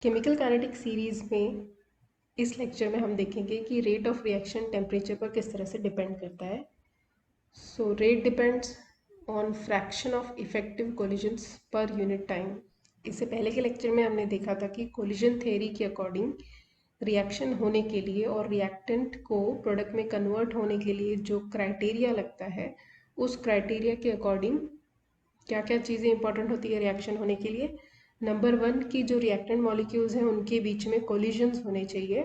Chemical kinetic series में इस lecture में हम देखेंगे कि रेट ऑफ रिएक्शन टेम्परेचर पर किस तरह से डिपेंड करता है। So rate depends on fraction of effective collisions per unit time. इससे पहले के लेक्चर में हमने देखा था कि कोलिजन थ्योरी के अकॉर्डिंग रिएक्शन होने के लिए और रिएक्टेंट को प्रोडक्ट में कन्वर्ट होने के लिए जो क्राइटेरिया लगता है, उस क्राइटेरिया के अकॉर्डिंग क्या क्या चीज़ें इंपॉर्टेंट होती है रिएक्शन होने के लिए। नंबर 1 की जो रिएक्टेंट मॉलिक्यूल्स हैं उनके बीच में कोलिजन्स होने चाहिए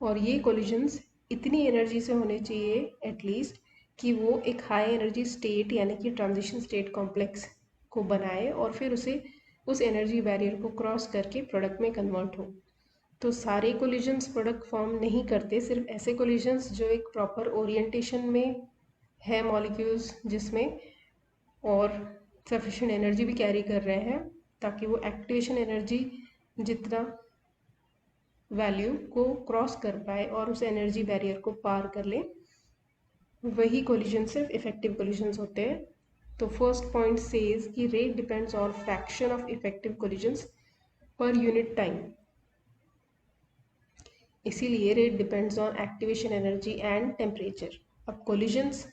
और ये कोलिजन्स इतनी एनर्जी से होने चाहिए एटलीस्ट कि वो एक हाई एनर्जी स्टेट यानी कि ट्रांजिशन स्टेट कॉम्प्लेक्स को बनाए और फिर उसे उस एनर्जी बैरियर को क्रॉस करके प्रोडक्ट में कन्वर्ट हो। तो सारे कोलिजन्स प्रोडक्ट फॉर्म नहीं करते, सिर्फ ऐसे कोलिजन्स जो एक प्रॉपर ओरिएंटेशन में है मॉलिक्यूल्स जिसमें और सफिशिएंट एनर्जी भी कैरी कर रहे हैं ताकि वो एक्टिवेशन एनर्जी जितना वैल्यू को क्रॉस कर पाए और उस एनर्जी बैरियर को पार कर ले, वही कोलिजन सिर्फ इफेक्टिव कोलिजन्स होते हैं। तो फर्स्ट पॉइंट सेज कि rate depends on fraction of effective collisions per unit time, इसीलिए rate depends on activation energy and temperature. अब कोलिजन्स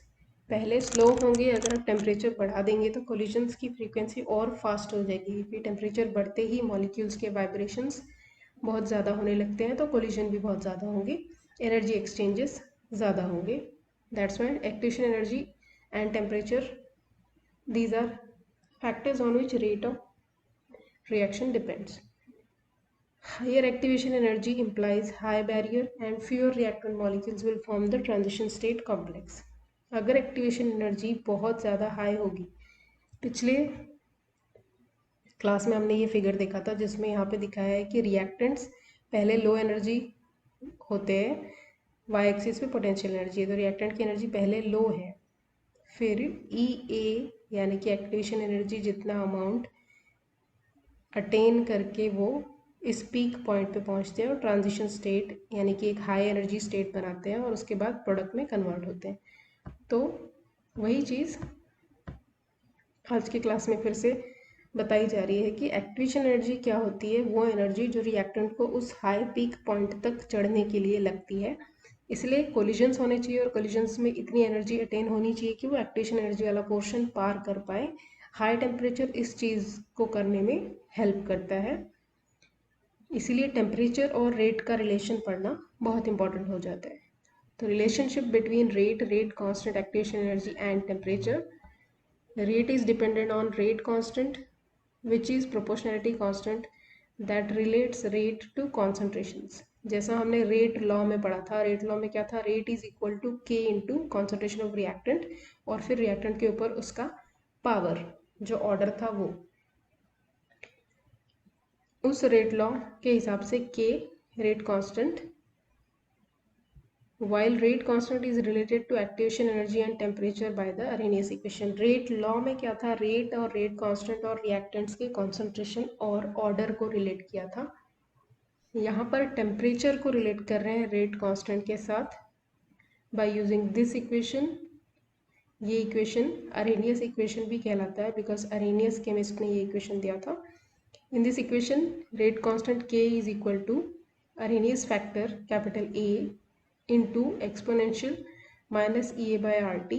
पहले स्लो होंगे, अगर आप टेम्परेचर बढ़ा देंगे तो कोलिजन्स की फ्रीक्वेंसी और फास्ट हो जाएगी क्योंकि टेम्परेचर बढ़ते ही मॉलिक्यूल्स के वाइब्रेशंस बहुत ज़्यादा होने लगते हैं तो कोलिजन भी बहुत ज़्यादा होंगे, एनर्जी एक्सचेंजेस ज़्यादा होंगे। That's why activation energy and temperature, these are factors on which rate of reaction depends. Higher activation energy implies high barrier and fewer reactant molecules will form the transition state complex. अगर activation energy बहुत ज़्यादा high होगी, पिछले class में हमने ये figure देखा था जिसमें यहाँ पे दिखाया है कि रिएक्टेंट्स पहले लो एनर्जी होते हैं, वाई एक्सिस पे पोटेंशियल एनर्जी है तो रिएक्टेंट की एनर्जी पहले लो है, फिर ई ए यानी कि एक्टिवेशन एनर्जी जितना अमाउंट अटेन करके वो इस पीक पॉइंट पे पहुंचते हैं और ट्रांजिशन स्टेट यानी कि एक हाई एनर्जी स्टेट बनाते हैं और उसके बाद प्रोडक्ट में कन्वर्ट होते हैं। तो वही चीज़ आज की क्लास में फिर से बताई जा रही है कि एक्टिवेशन एनर्जी क्या होती है, वो एनर्जी जो रिएक्टेंट को उस हाई पीक पॉइंट तक चढ़ने के लिए लगती है। इसलिए कोलिजन्स होने चाहिए और कोलिजन्स में इतनी एनर्जी अटेन होनी चाहिए कि वो एक्टिवेशन एनर्जी वाला पोर्शन पार कर पाए। हाई टेम्परेचर इस चीज़ को करने में हेल्प करता है, इसीलिए टेम्परेचर और रेट का रिलेशन पढ़ना बहुत इंपॉर्टेंट हो जाता है। तो relationship between rate constant activation energy and temperature. Rate is dependent on rate constant, which is proportionality constant that relates rate to concentrations. जैसा हमने रेट लॉ में पढ़ा था, रेट लॉ में क्या था, रेट इज इक्वल टू के into concentration of reactant और फिर रिएक्टेंट के ऊपर उसका पावर जो ऑर्डर था वो, उस रेट लॉ के हिसाब से के rate constant, while rate constant is related to activation energy and temperature by the Arrhenius equation. rate law में क्या था, rate और rate constant और reactants के concentration और order को relate किया था। यहाँ पर temperature को relate कर रहे हैं rate constant के साथ by using this equation। ये equation Arrhenius equation भी कहलाता है because Arrhenius chemist ने ये equation दिया था। In this equation rate constant K is equal to Arrhenius factor capital A into exponential minus E A by R T.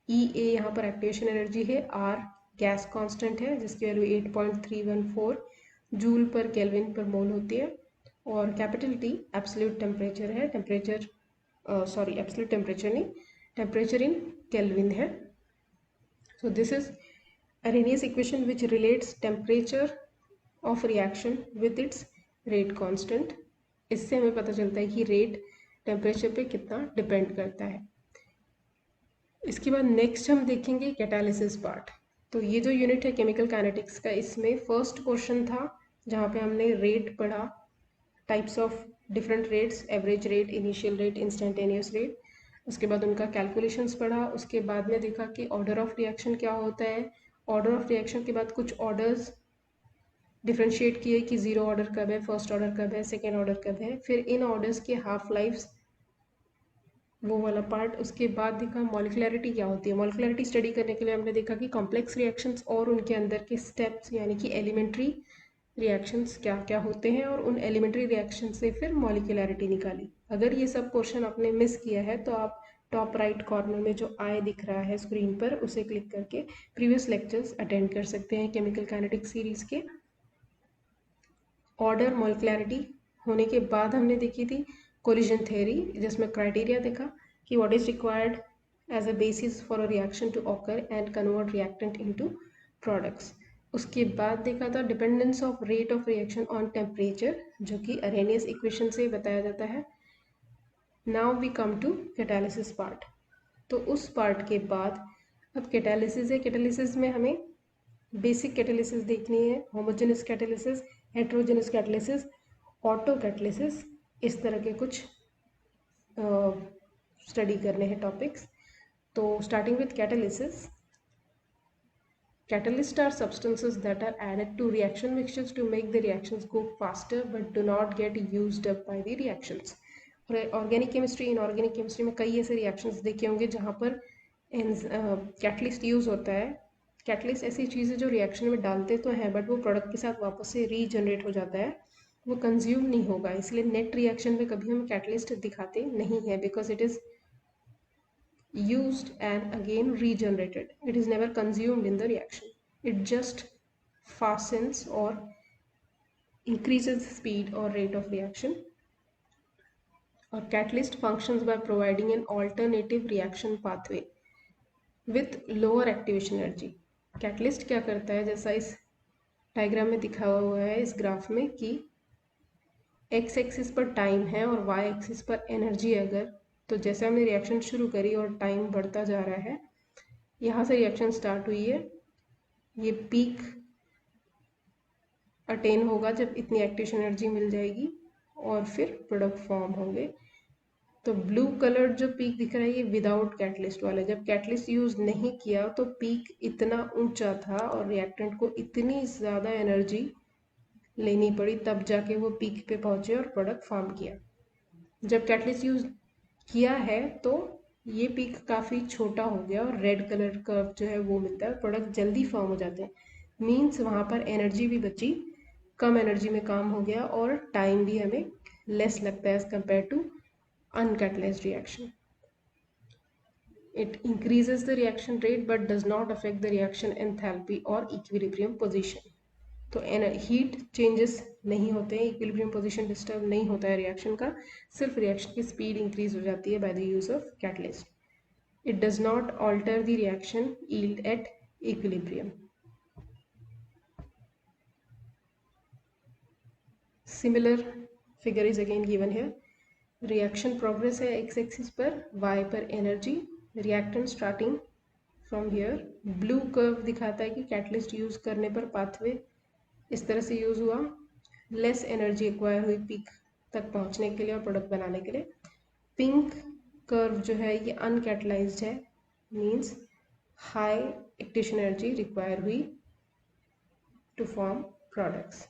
E A यहाँ पर एक्टिवेशन एनर्जी है, आर गैस कांस्टेंट है जिसकी value 8.314 joule पर kelvin पर मोल होती है और कैपिटल टी एब्सोल्यूट टेम्परेचर है, टेम्परेचर सॉरी एब्सोल्यूट टेम्परेचर नहीं, टेम्परेचर इन केल्विन है। So this is Arrhenius equation which relates temperature of reaction with its rate constant। इससे हमें पता चलता है कि रेट टेम्परेचर पे कितना डिपेंड करता है। इसके बाद नेक्स्ट हम देखेंगे कैटालिसिस पार्ट। तो ये जो यूनिट है केमिकल काइनेटिक्स का, इसमें फर्स्ट क्वेश्चन था जहाँ पे हमने रेट पढ़ा, types of different rates, average rate, initial rate, instantaneous rate. उसके बाद उनका कैलकुलेशंस पढ़ा, उसके बाद में देखा कि ऑर्डर ऑफ रिएक्शन क्या होता है। ऑर्डर ऑफ रिएक्शन के बाद कुछ ऑर्डर्स डिफ्रेंशिएट किए कि जीरो ऑर्डर कब है, फर्स्ट ऑर्डर कब है, सेकेंड ऑर्डर कब है, फिर इन ऑर्डर्स के हाफ लाइफ्स वो वाला पार्ट। उसके बाद देखा मॉलिकुलैरिटी क्या होती है। मॉलिकुलैरिटी स्टडी करने के लिए हमने देखा कि कॉम्प्लेक्स रिएक्शंस और उनके अंदर के स्टेप्स यानी कि एलिमेंट्री रिएक्शंस क्या क्या होते हैं और उन एलिमेंट्री रिएक्शन से फिर मॉलिक्यूलैरिटी निकाली। अगर ये सब पोर्शन आपने मिस किया है तो आप टॉप राइट कॉर्नर में जो आई दिख रहा है स्क्रीन पर उसे क्लिक करके प्रीवियस लेक्चर्स अटेंड कर सकते हैं केमिकल काइनेटिक सीरीज के। ऑर्डर मॉलिक्यूलैरिटी होने के बाद हमने देखी थी कोलिजन थ्योरी, जिसमें क्राइटेरिया देखा कि what is required as a basis for a reaction to occur and convert reactant into products. उसके बाद देखा था dependence of rate of reaction on temperature, जो कि अरेनियस इक्वेशन से बताया जाता है। Now we come to catalysis part. तो उस पार्ट के बाद अब कैटालिसिस है। कैटालिसिस में हमें बेसिक कैटालिसिस देखनी है, homogeneous catalysis, heterogeneous catalysis, auto catalysis, इस तरह के कुछ स्टडी करने हैं टॉपिक्स। तो starting with catalysis, catalysts are substances that are added to reaction mixtures to make the reactions go faster but do not get used up by the reactions। Organic chemistry, inorganic chemistry में कई ऐसे reactions देखे होंगे जहाँ पर catalyst use होता है। Catalyst ऐसी चीज़ है जो रिएक्शन में डालते तो हैं बट वो प्रोडक्ट के साथ वापस से रीजनरेट हो जाता है, वो कंज्यूम नहीं होगा। इसलिए नेट रिएक्शन में कभी हम कैटलिस्ट दिखाते नहीं हैं because it is used and again regenerated. It is never consumed in the reaction. It just fastens or increases the speed or rate of reaction. Or catalyst functions by providing an alternative reaction pathway with lower activation energy. Catalyst क्या करता है, जैसा इस diagram में दिखा हुआ है इस ग्राफ में कि एक्स एक्सिस पर टाइम है और वाई एक्सिस पर एनर्जी है। अगर तो जैसे हमने रिएक्शन शुरू करी और टाइम बढ़ता जा रहा है, यहाँ से रिएक्शन स्टार्ट हुई है, ये पीक अटेन होगा जब इतनी एक्टिवेशन एनर्जी मिल जाएगी और फिर प्रोडक्ट फॉर्म होंगे। तो ब्लू कलर जो पीक दिख रहा है ये विदाउट कैटलिस्ट वाला। जब कैटलिस्ट यूज नहीं किया तो पीक इतना ऊंचा था और रिएक्टेंट को इतनी ज़्यादा एनर्जी लेनी पड़ी तब जाके वो पीक पे पहुंचे और प्रोडक्ट फॉर्म किया। जब कैटलिस्ट यूज किया है तो ये पीक काफ़ी छोटा हो गया और रेड कलर कर्व जो है वो मिलता है, प्रोडक्ट जल्दी फॉर्म हो जाते हैं। मीन्स वहाँ पर एनर्जी भी बची, कम एनर्जी में काम हो गया और टाइम भी हमें लेस लगता है as compare to uncatalyzed reaction. It increases the reaction rate but does not affect the reaction enthalpy or equilibrium position. तो हीट चेंजेस नहीं होते हैं, इक्विलिब्रियम पोजीशन डिस्टर्ब नहीं होता है रिएक्शन का, सिर्फ रिएक्शन की स्पीड इंक्रीज हो जाती है by the use of catalyst. It does not alter the reaction yield at equilibrium. Similar figure is again given here. Reaction progress है एक्स एक्सिस पर, वाई पर energy, reactant starting from here. Blue curve दिखाता है कि catalyst use करने पर pathway इस तरह से यूज हुआ, लेस एनर्जी एक्वायर हुई पीक तक पहुंचने के लिए और प्रोडक्ट बनाने के लिए। पिंक कर्व जो है ये अनकैटलाइज्ड है, means high activation energy require हुई to form products.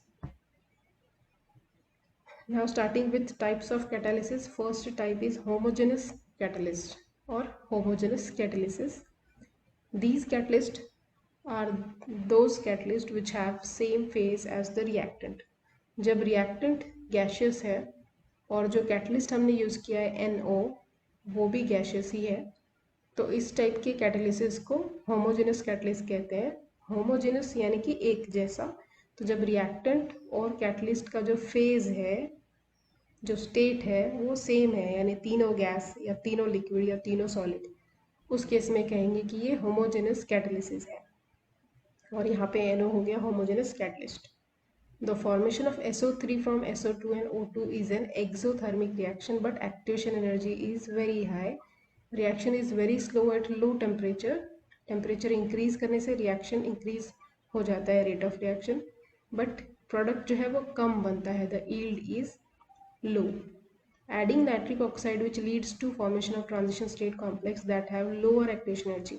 Now starting with types of catalysis, first type is homogeneous catalyst or homogeneous catalysis. These catalysts are those catalysts which have same phase as the reactant. जब reactant gaseous है और जो catalyst हमने use किया है NO वो भी gaseous ही है, तो इस टाइप के catalysis को homogeneous catalyst कहते हैं। homogeneous यानी कि एक जैसा। तो जब reactant और catalyst का जो phase है, जो स्टेट है वो सेम है, यानी तीनों गैस या तीनों लिक्विड या तीनों सॉलिड, उस केस में कहेंगे कि ये होमोजेनस कैटलिसिस है। और यहाँ पे NO हो गया homogeneous catalyst. The formation of SO3 from SO2 and O2 is an exothermic reaction but activation energy is very high. Reaction is very slow at low temperature. Temperature increase करने से reaction increase हो जाता है, rate of reaction, but product जो है वो कम बनता है, the yield is low. Adding nitric oxide which leads to formation of transition state complex that have lower activation energy.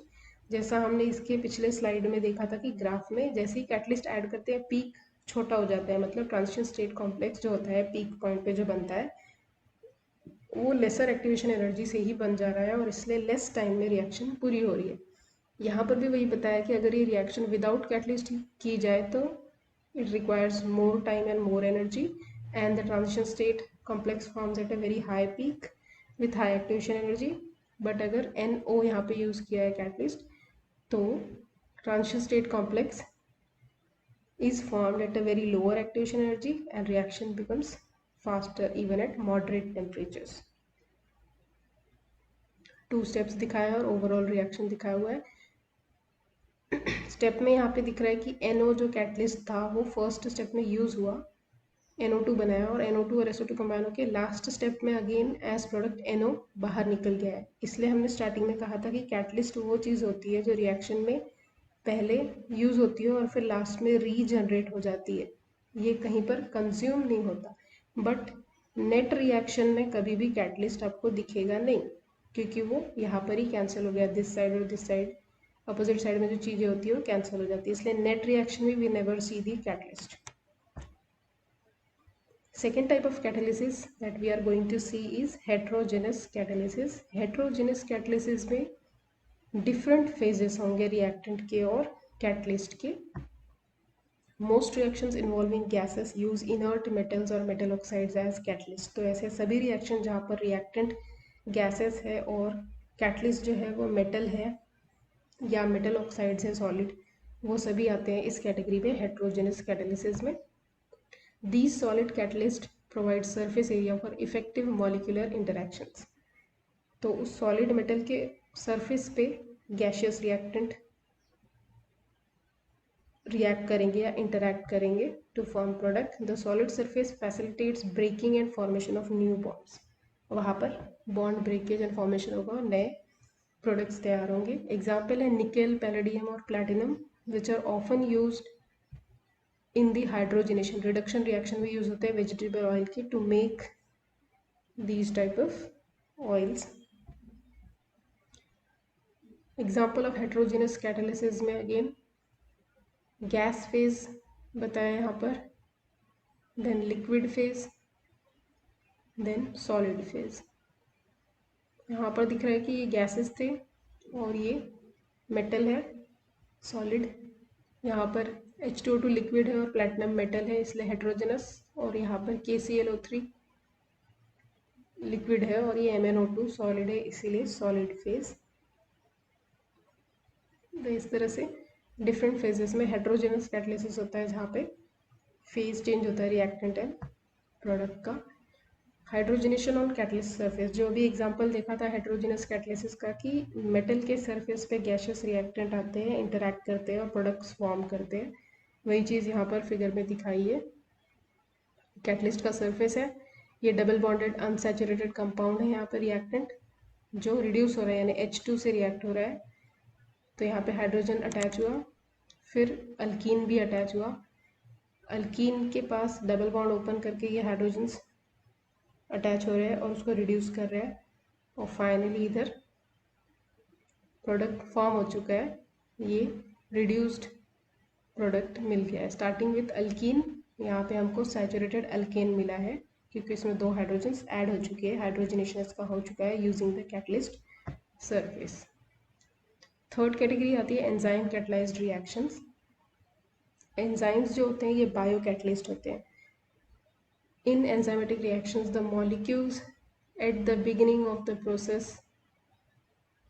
जैसा हमने इसके पिछले स्लाइड में देखा था कि ग्राफ में जैसे ही कैटलिस्ट ऐड करते हैं पीक छोटा हो जाता है, मतलब ट्रांजिशन स्टेट कॉम्प्लेक्स जो होता है पीक पॉइंट पे जो बनता है वो लेसर एक्टिवेशन एनर्जी से ही बन जा रहा है और इसलिए लेस टाइम में रिएक्शन पूरी हो रही है। यहाँ पर भी वही बताया कि अगर ये रिएक्शन विदाउट कैटलिस्ट की जाए तो it requires more time and more energy, and the transition state complex forms at a very high peak with high activation energy. But अगर NO यहाँ पे यूज़ किया है कैटलिस्ट, तो transition state complex is formed at a very lower activation energy and reaction becomes faster even at moderate temperatures. 2 steps दिखाया है और overall reaction दिखाया हुआ है. स्टेप में यहाँ पे दिख रहा है कि NO जो कैटलिस्ट था वो फर्स्ट स्टेप में यूज़ हुआ, NO2 बनाया, और NO2 और SO2 कंबाइन होकर लास्ट स्टेप में अगेन एज प्रोडक्ट NO बाहर निकल गया है. इसलिए हमने स्टार्टिंग में कहा था कि कैटलिस्ट वो चीज़ होती है जो रिएक्शन में पहले यूज़ होती है और फिर लास्ट में रीजनरेट हो जाती है. ये कहीं पर कंज्यूम नहीं होता. बट नेट रिएक्शन में कभी भी कैटलिस्ट आपको दिखेगा नहीं, क्योंकि वो यहाँ पर ही कैंसिल हो गया. दिस साइड और दिस साइड, अपोजिट साइड में जो चीज़ें होती है वो कैंसिल हो जाती है. इसलिए नेट रिएक्शन में we never see the catalyst. Second type of catalysis that we are going to see is heterogeneous catalysis. Heterogeneous catalysis में different phases होंगे reactant के और catalyst के. Most reactions involving gases use inert metals or metal oxides as catalyst. तो ऐसे सभी reaction जहाँ पर reactant gases है और catalyst जो है वो metal है या metal oxides है solid, वो सभी आते हैं इस कैटेगरी में heterogeneous catalysis में. These solid catalysts provide surface area for effective molecular interactions. तो उस solid metal के surface पे gaseous reactant react करेंगे या interact करेंगे to form product. The solid surface facilitates breaking and formation of new bonds. वहाँ पर bond breakage and formation होगा, नए products तैयार होंगे. Example है nickel, palladium और platinum, which are often used in the hydrogenation reduction reaction में use होते हैं vegetable oil के to make these type of oils. Example of heterogeneous catalysis में again gas phase बताया यहाँ पर, then liquid phase, then solid phase. यहाँ पर दिख रहा है कि ये gases थे और ये metal है solid. यहाँ पर H2O2 लिक्विड है और प्लेटिनम मेटल है, इसलिए हेट्रोजेनस. और यहाँ पर KClO3 लिक्विड है और ये MnO2 सॉलिड है, इसीलिए सॉलिड फेज. तो इस तरह से डिफरेंट फेजेस में हेट्रोजेनस कैटलिसिस होता है जहाँ पे फेज चेंज होता है रिएक्टेंट एंड प्रोडक्ट का. हाइड्रोजनेशन ऑन कैटलिस्ट सरफेस, जो भी एग्जांपल देखा था हेट्रोजेनस कैटलिसिस का कि मेटल के सरफेस पे गैशियस रिएक्टेंट आते हैं, इंटरैक्ट करते हैं और प्रोडक्ट्स फॉर्म करते हैं. वही चीज़ यहाँ पर फिगर में दिखाई है. कैटलिस्ट का सरफेस है, ये डबल बॉन्डेड अनसैचुरेटेड कंपाउंड है यहाँ पर रिएक्टेंट जो रिड्यूस हो रहा है, यानी H2 से रिएक्ट हो रहा है. तो यहाँ पे हाइड्रोजन अटैच हुआ, फिर अल्कीन भी अटैच हुआ. अल्कीन के पास डबल बॉन्ड ओपन करके ये हाइड्रोजन्स अटैच हो रहे हैं और उसको रिड्यूस कर रहे हैं, और फाइनली इधर प्रोडक्ट फॉर्म हो चुका है. ये रिड्यूस्ड प्रोडक्ट मिल गया है. स्टार्टिंग विथ अल्कीन, यहाँ पे हमको सैचुरेटेड अल्केन मिला है क्योंकि इसमें 2 हाइड्रोजन्स ऐड हो चुके हैं, हाइड्रोजनेशन इसका हो चुका है using the catalyst surface. Third category आती है एंजाइम कैटलाइज्ड रिएक्शंस. एंजाइम्स जो होते हैं ये बायो कैटलिस्ट होते हैं. In enzymatic reactions the molecules at the beginning of the process,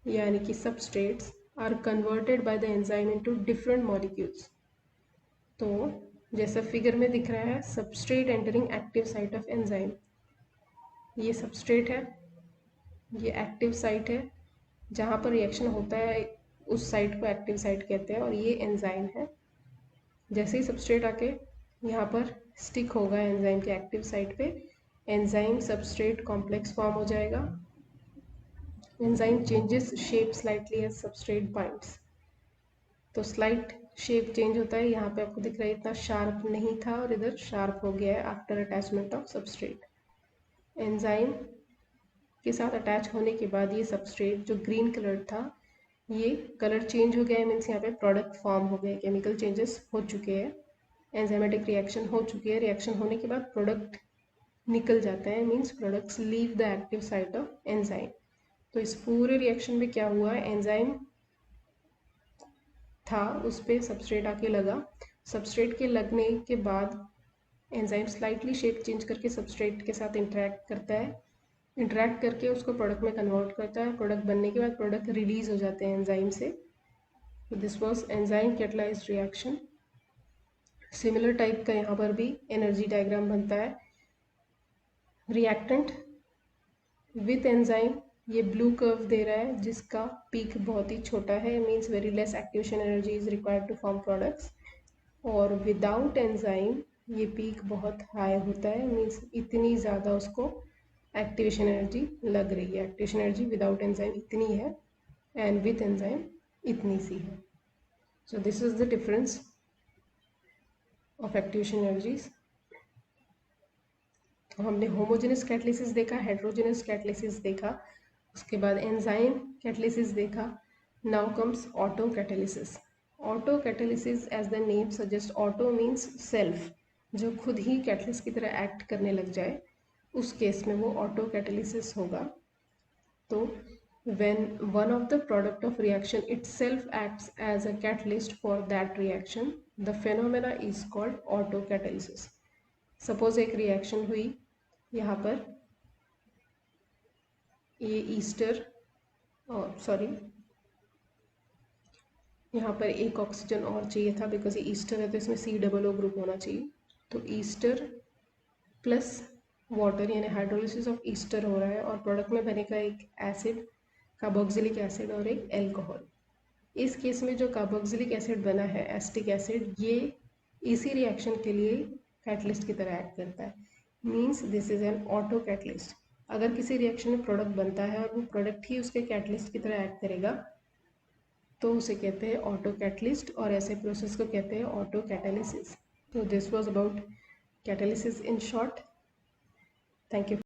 यानी कि substrates, are converted by the enzyme into different molecules. तो जैसा फिगर में दिख रहा है, substrate entering active site of enzyme. ये सबस्ट्रेट है, ये एक्टिव साइट है, जहाँ पर रिएक्शन होता है उस साइट को एक्टिव साइट कहते हैं, और ये एंजाइम है. जैसे ही सबस्ट्रेट आके यहाँ पर स्टिक होगा एंजाइम के एक्टिव साइट पे, एंजाइम सबस्ट्रेट कॉम्प्लेक्स फॉर्म हो जाएगा. Enzyme changes shape slightly as substrate binds. तो स्लाइट शेप चेंज होता है. यहाँ पे आपको दिख रहा है इतना शार्प नहीं था और इधर शार्प हो गया है after attachment of substrate. Enzyme के साथ अटैच होने के बाद ये सबस्ट्रेट जो ग्रीन कलर था ये कलर चेंज हो गया है, मीन्स यहाँ पे प्रोडक्ट फॉर्म हो गए, केमिकल चेंजेस हो चुके हैं, एंजाइमेटिक रिएक्शन हो चुकी है. रिएक्शन होने के बाद प्रोडक्ट निकल जाता है, means products leave the active site of enzyme. तो इस पूरे रिएक्शन में क्या हुआ है, एंजाइम था उस पर सबस्ट्रेट आके लगा सबस्ट्रेट के लगने के बाद एंजाइम स्लाइटली शेप चेंज करके सबस्ट्रेट के साथ इंटरेक्ट करता है, इंटरेक्ट करके उसको प्रोडक्ट में कन्वर्ट करता है, प्रोडक्ट बनने के बाद प्रोडक्ट रिलीज हो जाते हैं एंजाइम से। This was enzyme catalysed reaction. Similar type का यहाँ पर भी एनर्जी डायग्राम बनता है। रिएक्टेंट विथ एंजाइम, ये ब्लू कर्व दे रहा है जिसका पीक बहुत ही छोटा है, means very less activation energy is required to form products. और विदाउट एंजाइम ये पीक बहुत हाई होता है, मीन्स इतनी ज़्यादा उसको एक्टिवेशन एनर्जी लग रही है। एक्टिवेशन एनर्जी विदाउट एंजाइम इतनी है एंड विथ एंजाइम इतनी सी है। So this is the difference of activation energies. तो हमने होमोजेनस कैटलिसिस देखा, हेट्रोजेनस कैटलिसिस देखा, उसके बाद एंजाइम कैटलिसिस देखा। Now comes auto catalysis. Auto catalysis as the name suggest, auto means self, जो खुद ही कैटलिस्ट की तरह एक्ट करने लग जाए, उस केस में वो ऑटो कैटलिसिस होगा। तो when one of the product of reaction itself acts as a catalyst for that reaction, the phenomena is called autocatalysis. Suppose एक रिएक्शन हुई, यहाँ पर ये ईस्टर, सॉरी यहाँ पर एक ऑक्सीजन और चाहिए था, बिकॉज ये ईस्टर है तो इसमें COO ग्रुप होना चाहिए। तो ईस्टर प्लस वाटर यानी हाइड्रोलिसिस ऑफ ईस्टर हो रहा है और प्रोडक्ट में बनेगा एक एसिड, कार्बोक्सिलिक एसिड, और एक एल्कोहल। इस केस में जो कार्बोक्सिलिक एसिड बना है, एसिटिक एसिड, ये इसी रिएक्शन के लिए कैटलिस्ट की तरह एक्ट करता है, means this is an auto catalyst. अगर किसी रिएक्शन में प्रोडक्ट बनता है और वो प्रोडक्ट ही उसके कैटलिस्ट की तरह एक्ट करेगा तो उसे कहते हैं ऑटो कैटलिस्ट, और ऐसे प्रोसेस को कहते हैं ऑटो कैटालिसिस। तो this was about catalysis in short. Thank you.